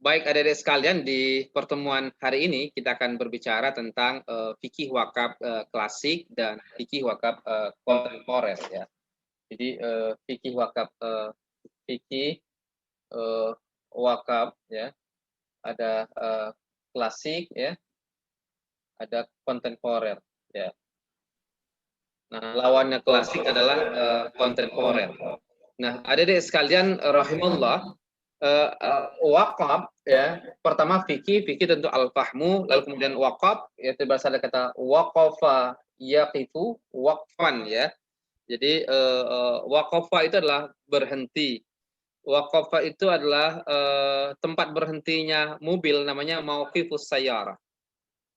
Baik adik-adik sekalian, di pertemuan hari ini kita akan berbicara tentang fikih wakaf klasik dan fikih wakaf kontemporer ya. Jadi fikih wakaf fikih wakaf ya, ada klasik ya, ada kontemporer ya. Nah, lawannya klasik adalah kontemporer. Nah, adik-adik sekalian rahimallah, wakaf ya, pertama fikih tentu al-fahmu, lalu kemudian wakaf yaitu berasal dari kata waqafa yaqifu waqfan ya. Jadi waqafa itu adalah berhenti. Waqafa itu adalah tempat berhentinya mobil, namanya mauqifus sayyarah.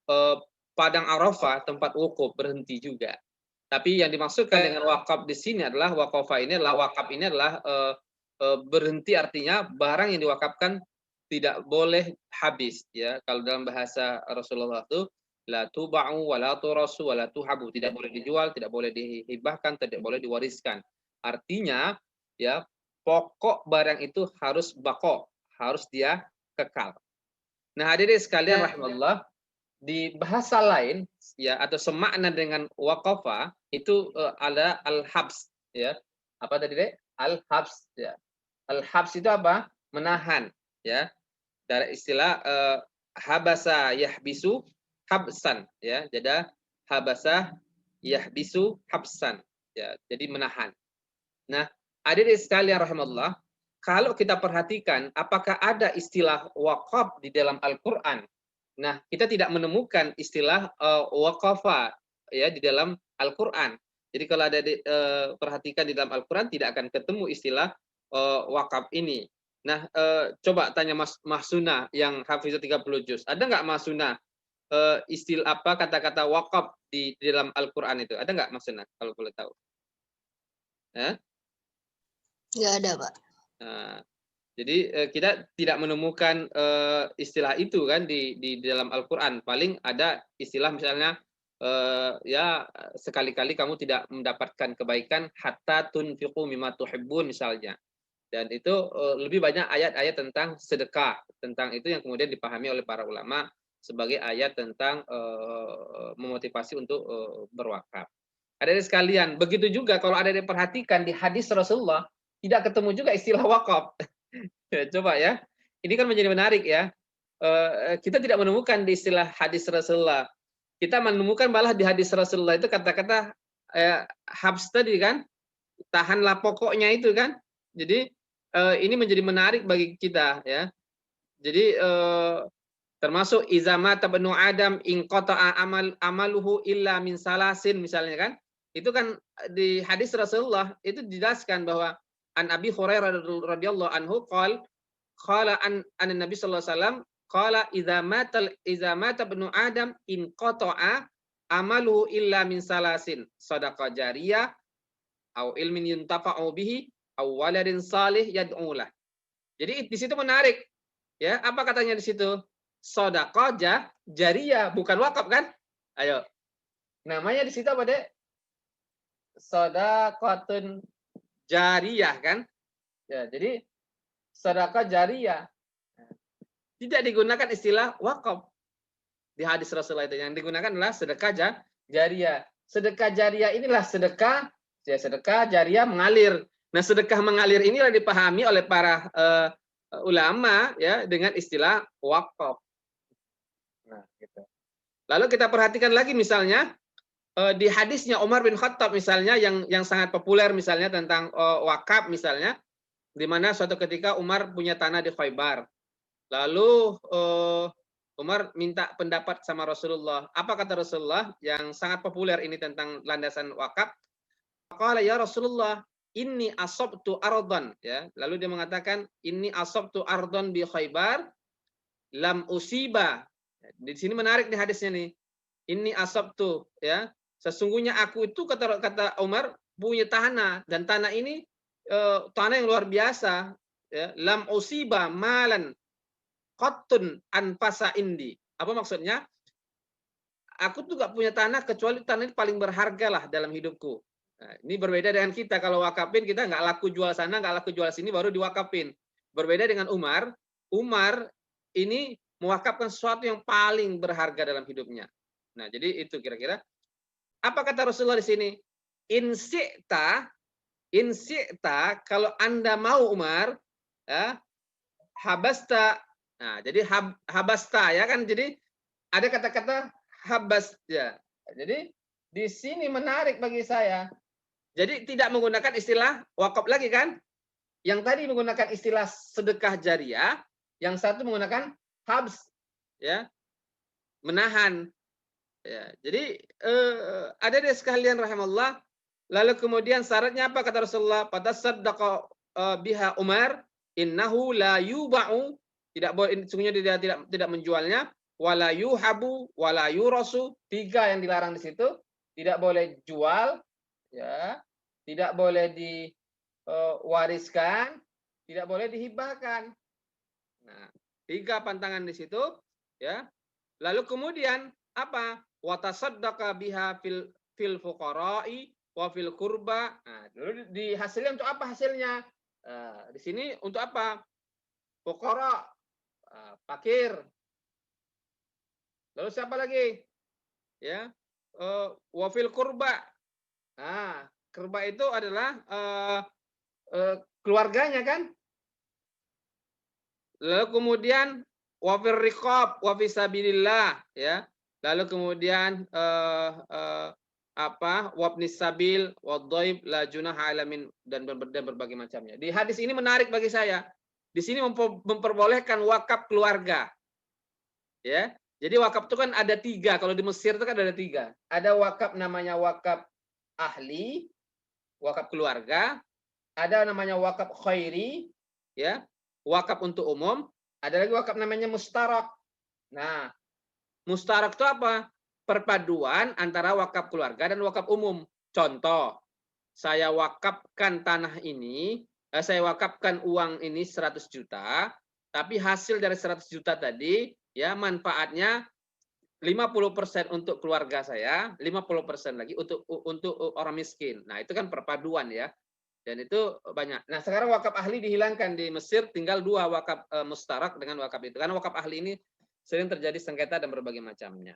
Eh, Padang Arafah tempat wukuf berhenti juga. Tapi yang dimaksudkan dengan wakaf di sini adalah wakaf ini adalah berhenti, artinya barang yang diwakafkan tidak boleh habis ya. Kalau dalam bahasa Rasulullah itu la tuba'u wa la turasu wa la tuhabu, tidak boleh dijual, tidak boleh dihibahkan, tidak boleh diwariskan. Artinya ya, pokok barang itu harus bako, harus dia kekal. Nah, hadirin sekalian rahimallah, di bahasa lain ya atau semakna dengan waqafa itu ada al-habs ya. Apa tadi deh? Al-habs ya. Al-habs itu apa? Menahan ya. Dari istilah habasa yahbisu habsan ya. Jadi habasa yahbisu habsan ya. Jadi menahan. Nah, hadirin sekalian rahimallah, kalau kita perhatikan apakah ada istilah waqaf di dalam Al-Qur'an. Nah, kita tidak menemukan istilah waqafa ya di dalam Al-Qur'an. Jadi kalau ada perhatikan di dalam Al-Qur'an tidak akan ketemu istilah wakaf ini. Nah, coba tanya Mas Mahsuna yang hafizah 30 juz. Ada nggak Mahsuna istilah apa kata-kata wakaf di dalam Al-Qur'an itu? Ada nggak Mahsuna kalau boleh tahu? Eh? Nggak ada, Pak. Nah, jadi kita tidak menemukan istilah itu kan di dalam Al-Qur'an. Paling ada istilah misalnya ya sekali-kali kamu tidak mendapatkan kebaikan hatta tunfiqu mimma tuhibbun misalnya. Dan itu lebih banyak ayat-ayat tentang sedekah. Tentang itu yang kemudian dipahami oleh para ulama sebagai ayat tentang memotivasi untuk berwakaf. Ada sekalian, begitu juga kalau ada yang perhatikan di hadis Rasulullah tidak ketemu juga istilah wakaf. Coba ya. Ini kan menjadi menarik ya. Kita tidak menemukan di istilah hadis Rasulullah. Kita menemukan malah di hadis Rasulullah itu kata-kata habs tadi kan, tahanlah pokoknya itu kan. Jadi ini menjadi menarik bagi kita ya. Jadi termasuk izama tabnu Adam in qata'a amaluhu illa min salasin misalnya kan. Itu kan di hadis Rasulullah itu dijelaskan bahwa an Abi Hurairah radhiyallahu anhu qala an Nabi sallallahu alaihi wasallam qala idza mata ibnu Adam in qata'a amaluhu illa min salasin sadaqah jariyah au ilmin yuntafa'u bihi au waladin salih yad'ulah. Jadi di situ menarik ya, apa katanya di situ? Sedekah jariyah, bukan wakaf kan? Ayo. Namanya di situ apa, Dek? Sedekatun jariyah kan? Ya, jadi sedekah jariyah. Tidak digunakan istilah wakaf di hadis Rasulullah itu. Yang digunakan adalah sedekah jariyah. Sedekah jariyah inilah sedekah jariyah mengalir. Nah, sedekah mengalir inilah dipahami oleh para ulama ya dengan istilah wakaf. Nah, gitu. Lalu kita perhatikan lagi misalnya di hadisnya Umar bin Khattab misalnya yang sangat populer misalnya tentang wakaf misalnya, di mana suatu ketika Umar punya tanah di Khaybar. Lalu Umar minta pendapat sama Rasulullah. Apa kata Rasulullah yang sangat populer ini tentang landasan wakaf? Qala ya Rasulullah, inni asabtu ardan ya. Lalu dia mengatakan inni asabtu ardan bi Khaybar lam usiba. Di sini menarik nih hadisnya nih. Inni asabtu ya. Sesungguhnya aku itu kata Umar punya tanah, dan tanah ini tanah yang luar biasa ya. Lam usiba malan qattun anfasa indi. Apa maksudnya? Aku tuh gak punya tanah kecuali tanah ini paling berharga lah dalam hidupku. Nah, ini berbeda dengan kita. Kalau wakafin kita nggak laku jual sana, nggak laku jual sini, baru diwakafin. Berbeda dengan Umar. Umar ini mewakafkan sesuatu yang paling berharga dalam hidupnya. Nah, jadi itu kira-kira. Apa kata Rasulullah di sini? In syi'ta, kalau Anda mau Umar, ya, habasta. Nah, jadi habasta ya kan. Jadi ada kata-kata habas ya. Jadi di sini menarik bagi saya. Jadi tidak menggunakan istilah wakaf lagi kan? Yang tadi menggunakan istilah sedekah jariah, yang satu menggunakan habs ya, menahan. Ya, jadi ada deh sekalian rahimallah. Lalu kemudian syaratnya apa kata Rasulullah? Fatasaddaqa biha Umar innahu la yuba'u, tidak boleh, sungguhnya dia tidak menjualnya, wala yuhabu wala yurasu, 3 yang dilarang di situ, tidak boleh jual ya, tidak boleh diwariskan, tidak boleh dihibahkan. Nah, 3 pantangan di situ ya. Lalu kemudian apa? Wa tasaddaqa biha fil fuqara'i wa fil qurba. Nah, dulu di hasilnya untuk apa hasilnya? Di sini untuk apa? Fuqara, fakir. Lalu siapa lagi? Ya, wa fil qurba. Nah, qurba itu adalah keluarganya kan? Lalu kemudian wa fir riqab wa fi sabilillah ya. Lalu kemudian wabnis sabil wadhaib la junaha alamin, dan berbagai macamnya. Di hadis ini menarik bagi saya. Di sini memperbolehkan wakaf keluarga. Ya. Jadi wakaf itu kan ada 3. Kalau di Mesir itu kan ada 3. Ada wakaf namanya wakaf ahli, wakaf keluarga, ada namanya wakaf khairi, ya, wakaf untuk umum, ada lagi wakaf namanya mustarak. Nah, mustarak itu apa? Perpaduan antara wakaf keluarga dan wakaf umum. Contoh, saya wakafkan tanah ini, saya wakafkan uang ini 100 juta, tapi hasil dari 100 juta tadi, ya, manfaatnya 50% untuk keluarga saya, 50% lagi untuk orang miskin. Nah, itu kan perpaduan ya. Dan itu banyak. Nah, sekarang wakaf ahli dihilangkan di Mesir, tinggal 2 wakaf mustarak dengan wakaf itu. Karena wakaf ahli ini sering terjadi sengketa dan berbagai macamnya.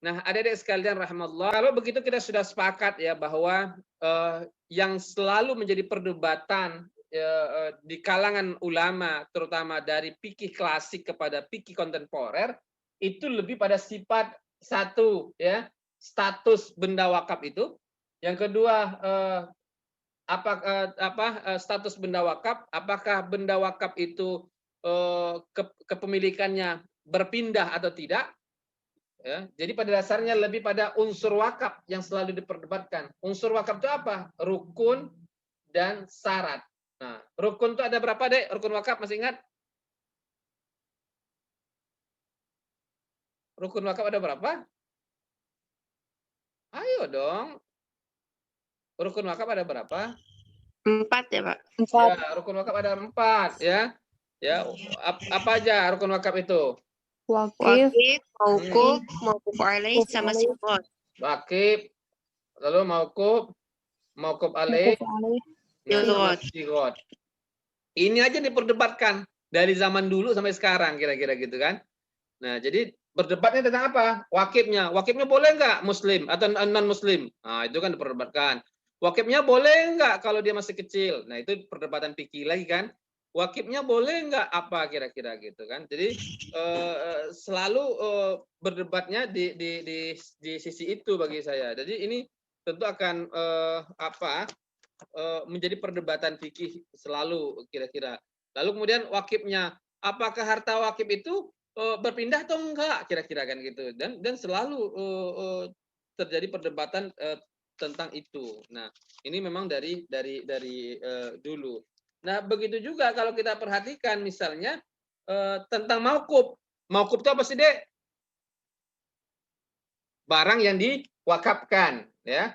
Nah, adik-adik sekalian rahimallahu, kalau begitu kita sudah sepakat ya bahwa yang selalu menjadi perdebatan di kalangan ulama, terutama dari fikih klasik kepada fikih kontemporer, itu lebih pada sifat satu ya, status benda wakaf itu. Yang kedua, status benda wakaf, apakah benda wakaf itu kepemilikannya berpindah atau tidak. Ya, jadi pada dasarnya lebih pada unsur wakaf yang selalu diperdebatkan. Unsur wakaf itu apa? Rukun dan syarat. Nah, rukun itu ada berapa, Dek? Rukun wakaf masih ingat? Rukun wakaf ada berapa? Ayo dong. Rukun wakaf ada berapa? 4 ya, Pak. 4. Ya, rukun wakaf ada 4 ya. Ya, apa aja rukun wakaf itu? Wakif, Mauquf, mauquf alaih, sama siqat. Wakif, lalu mauquf alaih, siqat. Ini aja diperdebatkan dari zaman dulu sampai sekarang kira-kira gitu kan. Nah, jadi berdebatnya tentang apa? Wakifnya. Wakifnya boleh nggak muslim atau non muslim? Nah, itu kan diperdebatkan. Wakifnya boleh nggak kalau dia masih kecil? Nah, itu perdebatan fikih lagi kan. Wakifnya boleh nggak apa kira-kira gitu kan. Jadi selalu berdebatnya di sisi itu bagi saya. Jadi ini tentu akan menjadi perdebatan fikih selalu kira-kira. Lalu kemudian wakifnya, apakah harta wakif itu berpindah atau enggak kira-kira kan gitu. Dan selalu terjadi perdebatan tentang itu. Nah, ini memang dari dulu. Nah, begitu juga kalau kita perhatikan misalnya tentang mauquf. Mauquf itu apa sih, Dek? Barang yang diwakafkan, ya.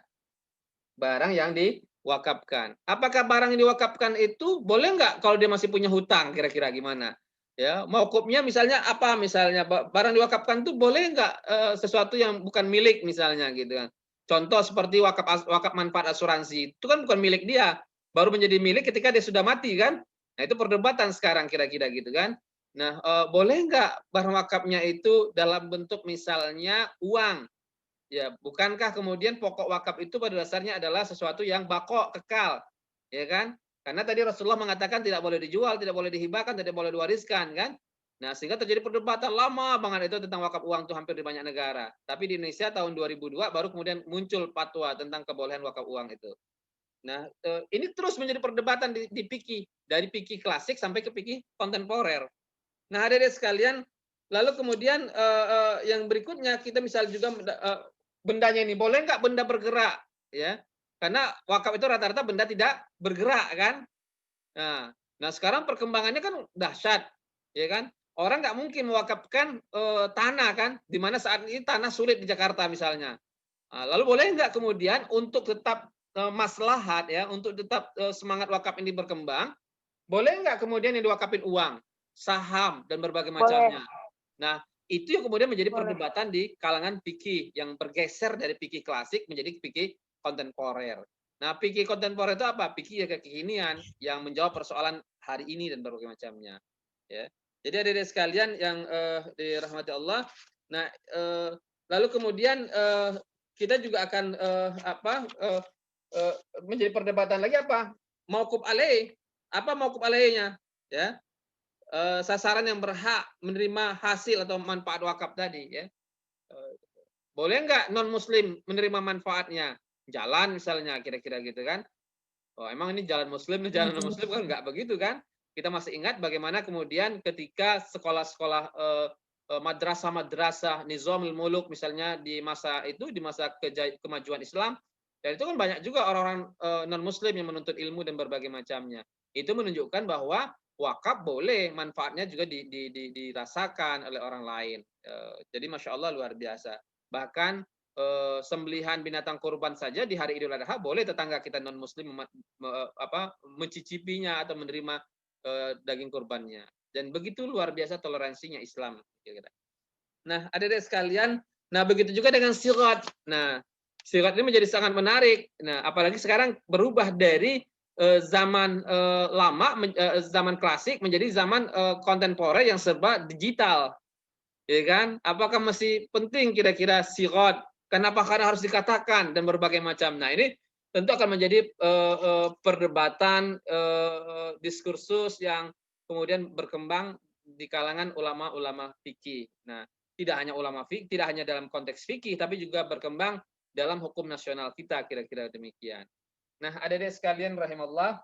Barang yang diwakafkan. Apakah barang yang diwakafkan itu boleh nggak kalau dia masih punya hutang? Kira-kira gimana? Ya, mauqufnya misalnya apa? Misalnya barang diwakafkan itu boleh nggak sesuatu yang bukan milik misalnya gitu kan. Contoh seperti wakaf manfaat asuransi. Itu kan bukan milik dia. Baru menjadi milik ketika dia sudah mati kan. Nah, itu perdebatan sekarang kira-kira gitu kan. Nah, boleh nggak barang wakafnya itu dalam bentuk misalnya uang? Ya, bukankah kemudian pokok wakaf itu pada dasarnya adalah sesuatu yang bako, kekal, ya kan? Karena tadi Rasulullah mengatakan tidak boleh dijual, tidak boleh dihibahkan, tidak boleh diwariskan, kan? Nah, sehingga terjadi perdebatan lama banget itu tentang wakaf uang itu hampir di banyak negara. Tapi di Indonesia tahun 2002 baru kemudian muncul fatwa tentang kebolehan wakaf uang itu. Nah, ini terus menjadi perdebatan di fikih, dari fikih klasik sampai ke fikih kontemporer. Nah, hadirin sekalian, lalu kemudian yang berikutnya kita misal juga bendanya ini boleh nggak benda bergerak, ya? Karena wakaf itu rata-rata benda tidak bergerak, kan? Nah, sekarang perkembangannya kan dahsyat, ya kan? Orang nggak mungkin mewakafkan tanah, kan? Di mana saat ini tanah sulit di Jakarta misalnya. Lalu boleh nggak kemudian untuk tetap maslahat, ya, untuk tetap semangat wakaf ini berkembang, boleh nggak kemudian yang diwakafin uang, saham, dan berbagai macamnya. Nah, itu yang kemudian menjadi perdebatan di kalangan fikih yang bergeser dari fikih klasik menjadi fikih kontemporer. Nah, fikih kontemporer itu apa? Fikih yang kekinian yang menjawab persoalan hari ini dan berbagai macamnya. Ya. Jadi adik-adik sekalian yang dirahmati Allah. Nah, lalu kemudian kita juga akan menjadi perdebatan lagi apa? Mauquf alaih. Apa mauquf alaihnya? Ya. Sasaran yang berhak menerima hasil atau manfaat wakaf tadi, ya. Boleh nggak non muslim menerima manfaatnya? Jalan misalnya kira-kira gitu, kan. Oh, emang ini jalan muslim, ini jalan non muslim, kan nggak begitu, kan. Kita masih ingat bagaimana kemudian ketika sekolah-sekolah madrasah-madrasah Nizamul Muluk misalnya di masa itu, di masa kemajuan Islam, dan itu kan banyak juga orang-orang non muslim yang menuntut ilmu dan berbagai macamnya. Itu menunjukkan bahwa wakaf boleh manfaatnya juga dirasakan oleh orang lain. Jadi masya Allah luar biasa. Bahkan sembelihan binatang kurban saja di hari Idul Adha boleh tetangga kita non muslim mencicipinya atau menerima daging kurbannya. Dan begitu luar biasa toleransinya Islam. Nah, adik-adik sekalian, nah begitu juga dengan sirat. Nah, sirat ini menjadi sangat menarik. Nah, apalagi sekarang berubah dari zaman lama, zaman klasik menjadi zaman kontemporer yang serba digital. Ya kan? Apakah masih penting kira-kira sirat? Kenapa karena harus dikatakan dan berbagai macam. Nah, ini tentu akan menjadi perdebatan diskursus yang kemudian berkembang di kalangan ulama-ulama fikih. Nah, tidak hanya ulama fikih, tidak hanya dalam konteks fikih, tapi juga berkembang dalam hukum nasional kita, kira-kira demikian. Nah, adik-adik sekalian rahimallah.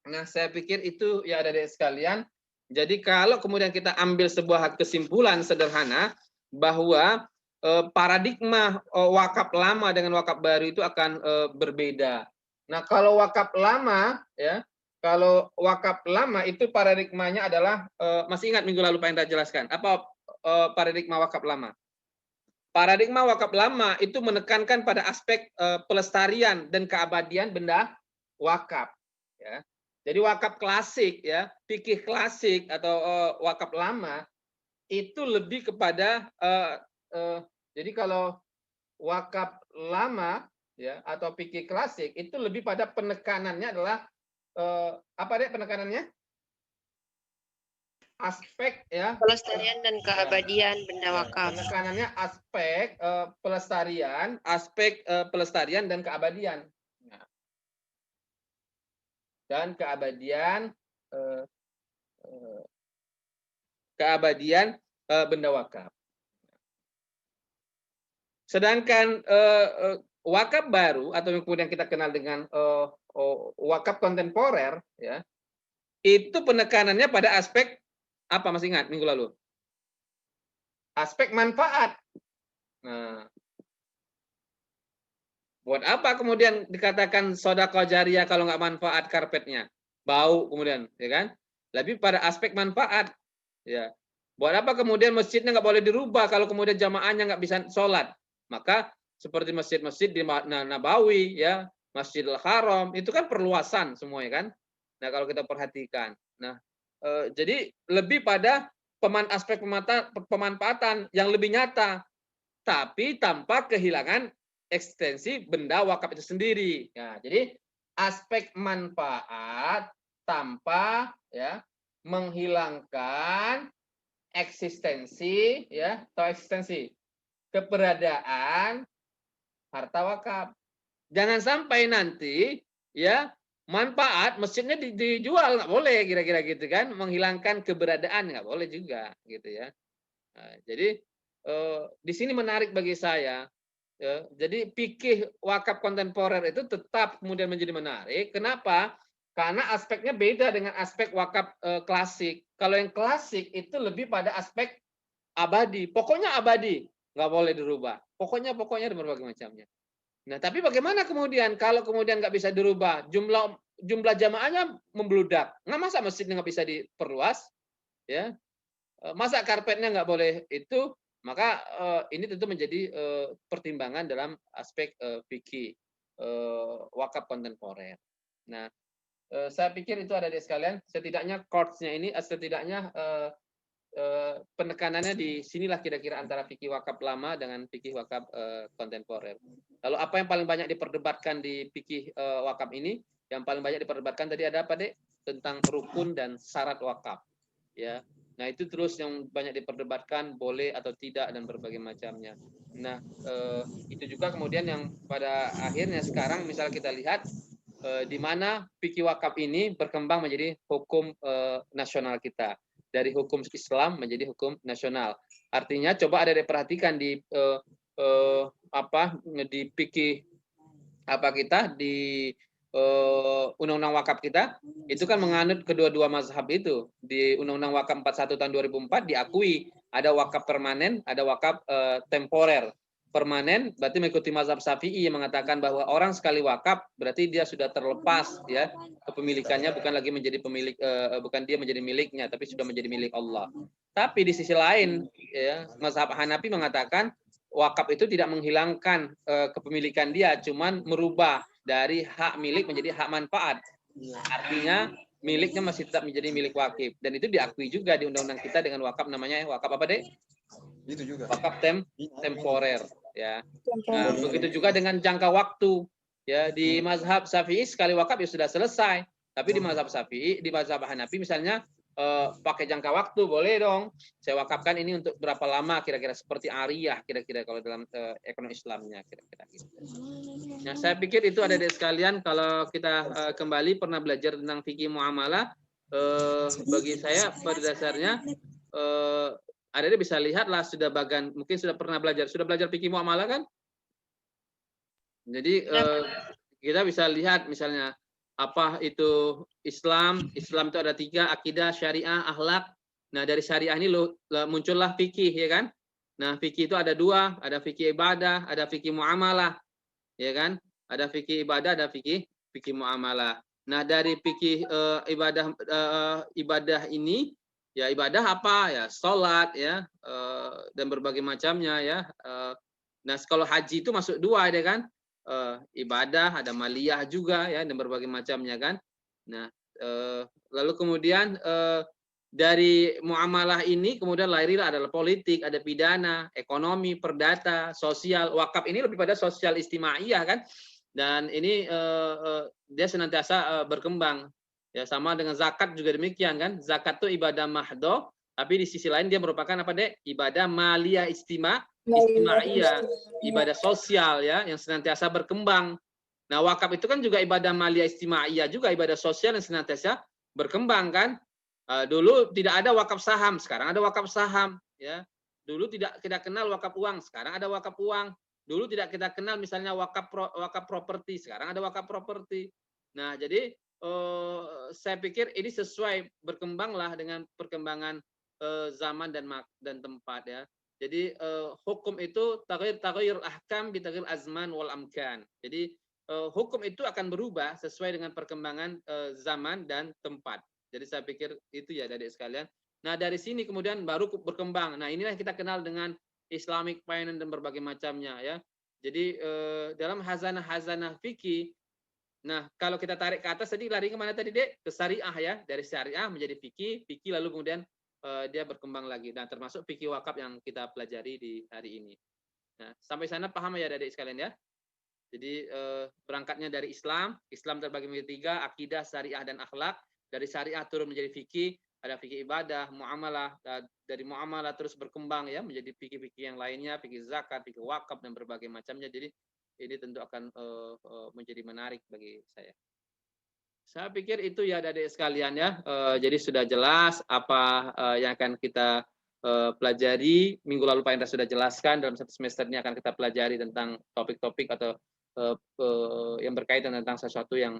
Nah, saya pikir itu ya adik-adik sekalian. Jadi kalau kemudian kita ambil sebuah kesimpulan sederhana bahwa paradigma wakaf lama dengan wakaf baru itu akan berbeda. Nah, kalau wakaf lama, ya, kalau wakaf lama itu paradigmanya adalah masih ingat minggu lalu Pak Indra jelaskan apa paradigma wakaf lama? Paradigma wakaf lama itu menekankan pada aspek pelestarian dan keabadian benda wakaf. Ya. Jadi wakaf klasik, ya, fikih klasik atau wakaf lama itu lebih kepada jadi kalau wakaf lama, ya, atau fikih klasik itu lebih pada penekanannya adalah apa deh penekanannya? Aspek, ya, Pelestarian dan keabadian benda wakaf. penekanannya aspek pelestarian dan keabadian. Nah, dan keabadian benda wakaf. Sedangkan wakaf baru atau yang kemudian kita kenal dengan wakaf kontemporer, ya, itu penekanannya pada aspek apa, masih ingat minggu lalu? Aspek manfaat. Nah, buat apa kemudian dikatakan sedekah jariyah kalau nggak manfaat karpetnya? Bau kemudian, ya kan? Lebih pada aspek manfaat. Ya. Buat apa kemudian masjidnya nggak boleh dirubah kalau kemudian jamaahnya nggak bisa sholat? Maka seperti masjid-masjid di Nabawi, ya, Masjidil Haram, itu kan perluasan semuanya, kan? Nah, kalau kita perhatikan. Nah, jadi lebih pada aspek pemanfaatan yang lebih nyata, tapi tanpa kehilangan ekstensi benda wakaf itu sendiri. Ya, jadi aspek manfaat tanpa, ya, menghilangkan eksistensi ya atau eksistensi keberadaan harta wakaf. Jangan sampai nanti ya manfaat masjidnya dijual, nggak boleh kira-kira gitu kan, menghilangkan keberadaan nggak boleh juga gitu ya. Nah, jadi di sini menarik bagi saya. Ya, jadi fikih wakaf kontemporer itu tetap kemudian menjadi menarik. Kenapa? Karena aspeknya beda dengan aspek wakaf klasik. Kalau yang klasik itu lebih pada aspek abadi. Pokoknya abadi, nggak boleh dirubah. Pokoknya ada berbagai macamnya. Nah, tapi bagaimana kemudian kalau kemudian nggak bisa dirubah, jumlah jamaahnya membludak. Nggak, masa masjidnya nggak bisa diperluas, ya? Masa karpetnya nggak boleh itu? Maka ini tentu menjadi pertimbangan dalam aspek fikih wakaf kontemporer. Nah, saya pikir itu ada di sekalian. Setidaknya chords-nya ini, setidaknya penekanannya di sinilah kira-kira antara fikih wakaf lama dengan fikih wakaf kontemporer. Lalu apa yang paling banyak diperdebatkan di fikih wakaf ini? Yang paling banyak diperdebatkan tadi ada apa, Dek? Tentang rukun dan syarat wakaf. Ya. Nah, itu terus yang banyak diperdebatkan, boleh atau tidak dan berbagai macamnya. Nah, itu juga kemudian yang pada akhirnya sekarang misal kita lihat di mana fikih wakaf ini berkembang menjadi hukum nasional kita. Dari hukum Islam menjadi hukum nasional. Artinya coba ada diperhatikan di di fikih apa kita di undang-undang wakaf kita itu kan menganut kedua-dua mazhab itu. Di undang-undang wakaf 41 tahun 2004 diakui ada wakaf permanen, ada wakaf temporer. Permanen berarti mengikuti mazhab Syafi'i yang mengatakan bahwa orang sekali wakaf berarti dia sudah terlepas ya kepemilikannya, bukan lagi menjadi pemilik, bukan dia menjadi miliknya tapi sudah menjadi milik Allah. Tapi di sisi lain ya mazhab Hanafi mengatakan wakaf itu tidak menghilangkan kepemilikan dia, cuman merubah dari hak milik menjadi hak manfaat. Artinya miliknya masih tetap menjadi milik wakif, dan itu diakui juga di undang-undang kita dengan wakaf, namanya wakaf apa, Dek? Itu juga. Wakaf temporer ya. Nah, begitu juga dengan jangka waktu. Ya, di mazhab Syafi'i sekali wakaf ya sudah selesai. Tapi di mazhab Syafi'i, di mazhab Hanafi misalnya pakai jangka waktu boleh dong. Saya wakafkan ini untuk berapa lama kira-kira, seperti ariyah kira-kira kalau dalam ekonomi Islamnya kira-kira gitu. Nah, saya pikir itu ada di sekalian. Kalau kita kembali pernah belajar tentang fikih muamalah, bagi saya pada dasarnya ada bisa lihatlah sudah mungkin sudah pernah belajar fikih muamalah kan? Jadi kita bisa lihat misalnya apa itu Islam. Islam itu ada 3, akidah, syariah, akhlak. Nah, dari syariah ini muncullah fikih ya kan? Nah, fikih itu ada 2, ada fikih ibadah, ada fikih muamalah. Ya kan? Ada fikih ibadah, ada fikih muamalah. Nah, dari fikih ibadah ini ya, ibadah apa ya, sholat ya dan berbagai macamnya ya. Nah, kalau haji itu masuk 2 ya kan, ibadah, ada maliyah juga ya dan berbagai macamnya kan. Nah, lalu kemudian dari muamalah ini kemudian lahirlah adalah politik, ada pidana, ekonomi, perdata, sosial. Wakaf ini lebih pada sosial istimaiyah kan, dan ini dia senantiasa berkembang. Ya, sama dengan zakat juga demikian kan. Zakat itu ibadah mahdoh, tapi di sisi lain dia merupakan apa, Dek? Ibadah maliyah istimaiyah, ibadah sosial ya yang senantiasa berkembang. Nah, wakaf itu kan juga ibadah maliyah istimaiyah juga, ibadah sosial yang senantiasa berkembang kan. Dulu tidak ada wakaf saham, sekarang ada wakaf saham ya. Dulu tidak kita kenal wakaf uang, sekarang ada wakaf uang. Dulu tidak kita kenal misalnya wakaf properti, sekarang ada wakaf properti. Nah, jadi saya pikir ini sesuai, berkembanglah dengan perkembangan zaman dan tempat ya. Jadi hukum itu taghyir ahkam bi taghyir azman wal amkan. Jadi hukum itu akan berubah sesuai dengan perkembangan zaman dan tempat. Jadi saya pikir itu ya adik sekalian. Nah, dari sini kemudian baru berkembang. Nah, inilah kita kenal dengan Islamic finance dan berbagai macamnya ya. Jadi dalam hazanah fikih. Nah, kalau kita tarik ke atas tadi lari kemana tadi, Dek? Ke syariah ya. Dari syariah menjadi fikih lalu kemudian dia berkembang lagi. Nah, termasuk fikih wakaf yang kita pelajari di hari ini. Nah, sampai sana paham ya adik sekalian ya? Jadi berangkatnya dari Islam terbagi menjadi 3, akidah, syariah dan akhlak. Dari syariah turun menjadi fikih, ada fikih ibadah, muamalah, dari muamalah terus berkembang ya menjadi fikih-fikih yang lainnya, fikih zakat, fikih wakaf dan berbagai macamnya. Jadi ini tentu akan menjadi menarik bagi saya. Saya pikir itu ya adik-adik sekalian ya. Jadi sudah jelas apa yang akan kita pelajari. Minggu lalu Pak Indra sudah jelaskan, dalam satu semester ini akan kita pelajari tentang topik-topik atau yang berkaitan tentang sesuatu yang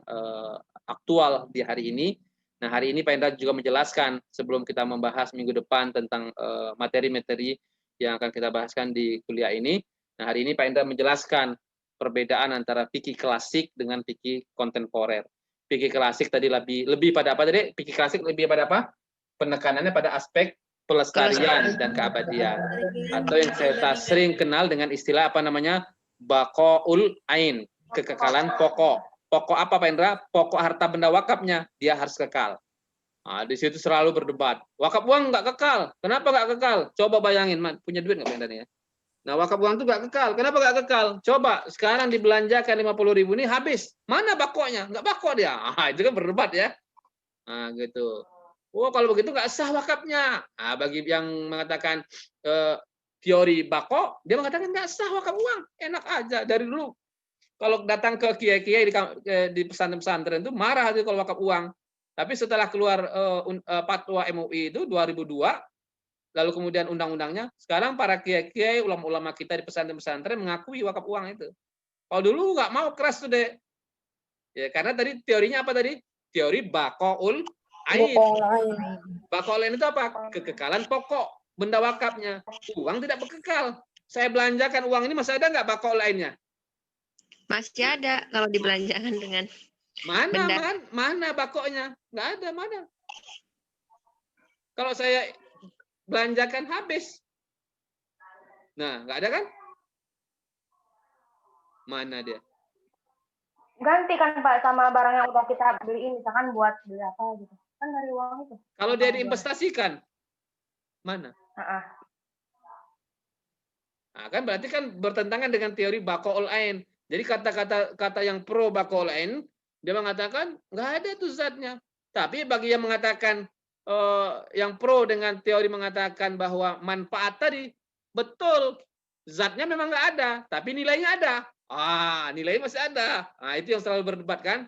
aktual di hari ini. Nah, hari ini Pak Indra juga menjelaskan sebelum kita membahas minggu depan tentang materi-materi yang akan kita bahaskan di kuliah ini. Nah, hari ini Pak Indra menjelaskan perbedaan antara fikih klasik dengan fikih kontemporer. Fikih klasik tadi lebih pada apa tadi? Fikih klasik lebih pada apa? Penekanannya pada aspek pelestarian dan keabadian. Atau yang saya sering kenal dengan istilah apa namanya? Baqaul ain, kekekalan pokok. Pokok apa Pak Indra? Pokok harta benda wakafnya, dia harus kekal. Nah, di situ selalu berdebat. Wakaf uang nggak kekal. Kenapa nggak kekal? Coba bayangin, punya duit nggak Pak Indra nih ya? Nah, wakaf uang itu nggak kekal. Kenapa nggak kekal? Coba sekarang dibelanjakan 50.000 ini habis. Mana bakoknya? Nggak bakok dia. Itu kan berdebat ya. Nah, gitu. Oh, kalau begitu nggak sah wakafnya. Nah, bagi yang mengatakan teori bakok, dia mengatakan nggak sah wakaf uang. Enak aja. Dari dulu kalau datang ke kiai-kiai di pesantren-pesantren itu marah itu kalau wakaf uang. Tapi setelah keluar fatwa MUI itu 2002, lalu kemudian undang-undangnya, sekarang para kiai-kiai, ulama-ulama kita di pesantren-pesantren mengakui wakaf uang itu. Kalau dulu nggak mau, keras tuh deh. Ya, karena tadi teorinya apa tadi? Teori baqaul ain. Baqaul ain itu apa? Kekekalan pokok benda wakafnya. Uang tidak berkekal. Saya belanjakan uang ini masih ada nggak baqaul ainnya? Masih ada kalau dibelanjakan dengan Mana bakoknya? Nggak ada, mana? Kalau saya belanjakan habis. Nah, nggak ada kan? Mana dia? Ganti kan Pak sama barang yang udah kita beliin, misalkan buat beli apa gitu. Kan dari uang itu. Kalau dia diinvestasikan, mana? Nah, kan berarti kan bertentangan dengan teori baqaul ain. Jadi kata yang pro baqaul ain, dia mengatakan nggak ada tuh zatnya. Tapi bagi yang mengatakan yang pro dengan teori mengatakan bahwa manfaat tadi betul, zatnya memang nggak ada, tapi nilainya ada. Nilainya masih ada. Nah, itu yang selalu berdebat kan.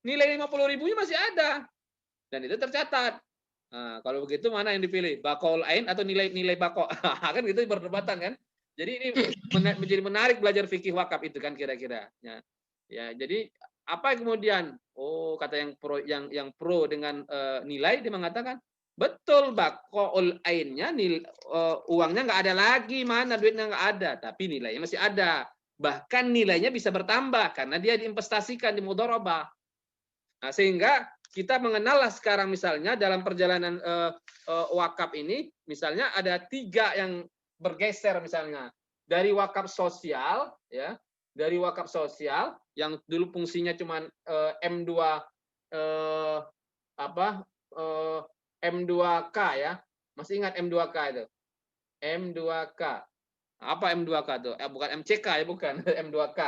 Nilai 50.000-nya masih ada. Dan itu tercatat. Nah, kalau begitu mana yang dipilih? Baqaul ain atau nilai bako? Kan gitu perdebatan kan. Jadi ini menjadi menarik belajar fikih wakaf itu kan kira-kira. Ya, jadi apa kemudian? Oh, kata yang pro dengan nilai dia mengatakan betul baqaul ainnya uangnya nggak ada lagi, mana duitnya nggak ada, tapi nilainya masih ada. Bahkan nilainya bisa bertambah karena dia diinvestasikan di mudharabah. Nah, sehingga kita mengenallah sekarang misalnya dalam perjalanan wakaf ini, misalnya ada 3 yang bergeser misalnya dari wakaf sosial, ya, dari wakaf sosial yang dulu fungsinya cuma M2 M2K ya, masih ingat M2K itu? M2K. Apa M2K itu? Bukan MCK ya, bukan M2K.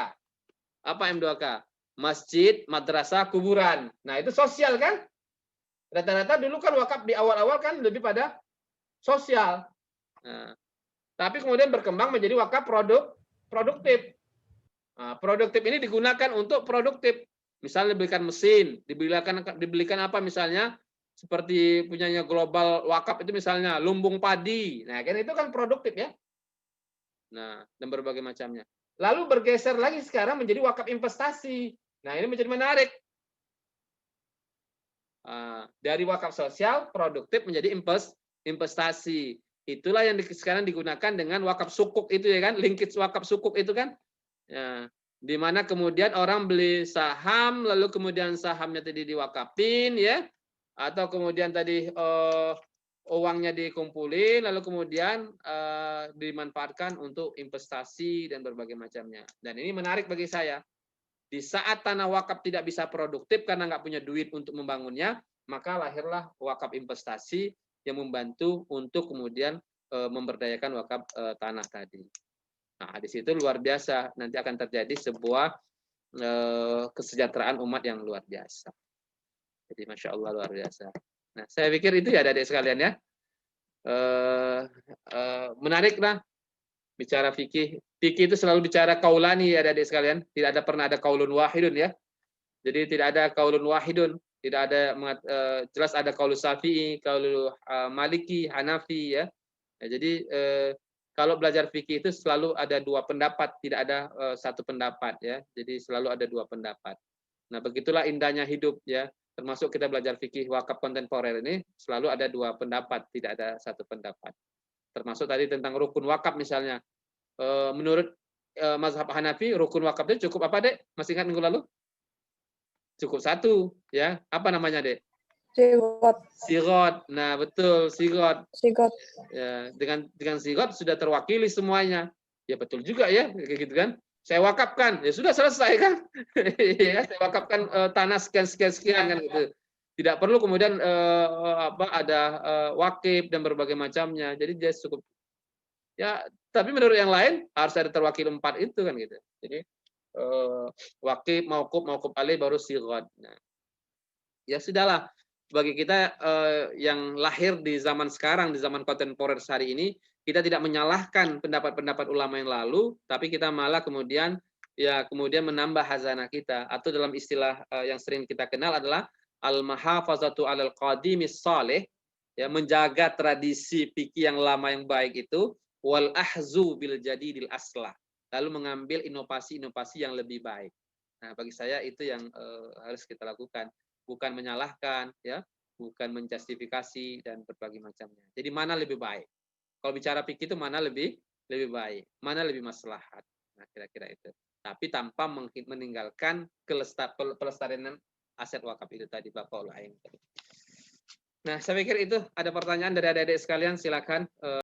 Apa M2K? Masjid, madrasah, kuburan. Nah, itu sosial kan? Rata-rata dulu kan wakaf di awal-awal kan lebih pada sosial. Nah, tapi kemudian berkembang menjadi wakaf produktif. Nah, produktif ini digunakan untuk produktif. Misalnya dibelikan mesin, dibelikan apa misalnya seperti punyanya Global Wakaf itu misalnya lumbung padi. Nah, kan itu kan produktif ya. Nah, dan berbagai macamnya. Lalu bergeser lagi sekarang menjadi wakaf investasi. Nah, ini menjadi menarik. Dari wakaf sosial produktif menjadi investasi. Itulah yang sekarang digunakan dengan wakaf sukuk itu ya kan, linkage wakaf sukuk itu kan. Ya, di mana kemudian orang beli saham lalu kemudian sahamnya tadi diwakafin ya, atau kemudian tadi uangnya dikumpulin lalu kemudian dimanfaatkan untuk investasi dan berbagai macamnya. Dan ini menarik bagi saya. Di saat tanah wakaf tidak bisa produktif karena nggak punya duit untuk membangunnya, maka lahirlah wakaf investasi yang membantu untuk kemudian memberdayakan wakaf tanah tadi. Nah, di situ luar biasa. Nanti akan terjadi sebuah kesejahteraan umat yang luar biasa. Jadi, Masya Allah luar biasa. Nah, saya pikir itu ya adik-adik sekalian ya. Menarik lah bicara fikih. Fikih itu selalu bicara kaulani ya adik-adik sekalian. Tidak ada pernah ada kaulun wahidun ya. Jadi tidak ada kaulun wahidun. Tidak ada jelas ada kaulus Syafi'i, kaulus Maliki, Hanafi ya. Nah, jadi kalau belajar fikih itu selalu ada dua pendapat, tidak ada satu pendapat ya. Jadi selalu ada dua pendapat. Nah, begitulah indahnya hidup ya. Termasuk kita belajar fikih wakaf kontemporer ini selalu ada dua pendapat, tidak ada satu pendapat. Termasuk tadi tentang rukun wakaf misalnya. Menurut mazhab Hanafi, rukun wakaf itu cukup apa, Dek? Masih ingat minggu lalu? Cukup satu, ya. Apa namanya, Dek? Sigot. Sigot. Nah, betul, sigot. Sigot. Ya, dengan sigot sudah terwakili semuanya. Ya betul juga ya, kayak gitu kan. Saya wakafkan, ya sudah selesai kan. Ya, saya wakafkan tanah sekian kan gitu. Tidak perlu kemudian ada wakif dan berbagai macamnya. Jadi dia cukup. Ya, tapi menurut yang lain harus ada terwakil 4 itu kan gitu. Jadi wakif, mauquf alaih baru sigot. Nah, ya sudahlah. Bagi kita yang lahir di zaman sekarang, di zaman kontemporer hari ini, kita tidak menyalahkan pendapat-pendapat ulama yang lalu, tapi kita malah kemudian menambah hazanah kita. Atau dalam istilah yang sering kita kenal adalah al-mahafazatu 'alal qadimis salih, ya, menjaga tradisi fikih yang lama yang baik itu, wal ahzu bil jadidil aslah, lalu mengambil inovasi-inovasi yang lebih baik. Nah, bagi saya itu yang harus kita lakukan, bukan menyalahkan, ya, bukan menjustifikasi dan berbagai macamnya. Jadi mana lebih baik? Kalau bicara fikih itu mana lebih baik, mana lebih maslahat. Nah, kira-kira itu. Tapi tanpa meninggalkan pelestarian aset wakaf itu tadi, Bapak Ulaing. Nah, saya pikir itu ada pertanyaan dari adik-adik sekalian, silakan.